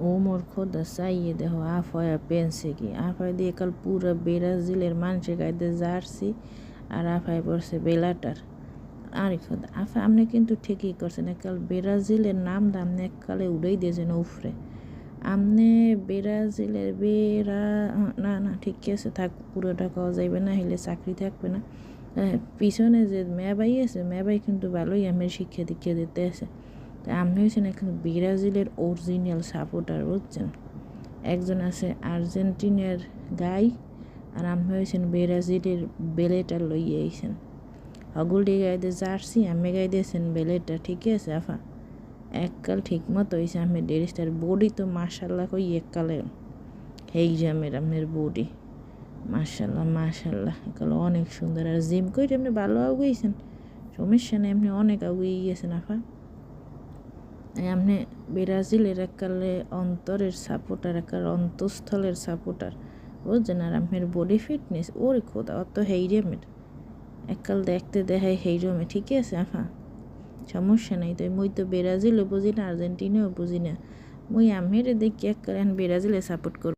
ও মোর খোদা চাইয়ে দেখো আফায়া পেনছে কি আফায় দিয়ে কাল পুরো ব্রাজিলের মানুষের গাইতে জার্সি আর আফায় পড়ছে বেলাটার। আরে খোদা আফা আপনি কিন্তু ঠিকই করছেন, একাল ব্রাজিলের নামটা আপনি এককালে উড়েই দিয়েছেন উফরে। আপনি ব্রাজিলের না না ঠিক আছে থাক, পুরোটা কওয়া যাইবে না, হইলে চাকরি থাকবে না। পিছনে যে মেয়াবাই আছে মেয়াবাই কিন্তু ভালোই আমের শিক্ষা দীক্ষা দিতে আছে। তা আপনি হয়েছেন এখন ব্রাজিলের অরিজিনাল সাপোর্টার বুঝছেন। একজন আছে আর্জেন্টিনার গাই আর আপনি হয়েছেন ব্রাজিলের বেলেটা লইয়ে আইছেন। হগুলটি গাইতে জার্সি আমি গাইতেছেন বেলেটা, ঠিক আছে আফা এককাল ঠিক মতো হয়েছে। আমি ড্রেসটার বডি তো মার্শাল্লাহ কই এককালে হেই জামের আপনার বডি মার্শাল্লাহ মার্শাল্লাহ একাল অনেক সুন্দর। আর জিম করে আপনি ভালো আগুয়েছেন, সমস্যা নেই, আপনি অনেক আগুয়ে গিয়েছেন আফা। আপনি ব্রাজিলের এককালে অন্তরের সাপোর্টার, একাল অন্তঃস্থলের সাপোর্টার বুঝছেন। আর আপনার বডি ফিটনেস ওরে খোদা অত হেইরেমের এককাল দেখতে দেখায় হেইরমে, ঠিক আছে আফা সমস্যা নাই। তো মুই তো ব্রাজিলও বুঝি না আর্জেন্টিনাও বুঝি না, মুই আমের দেখি এককালে ব্রাজিলে সাপোর্ট করব।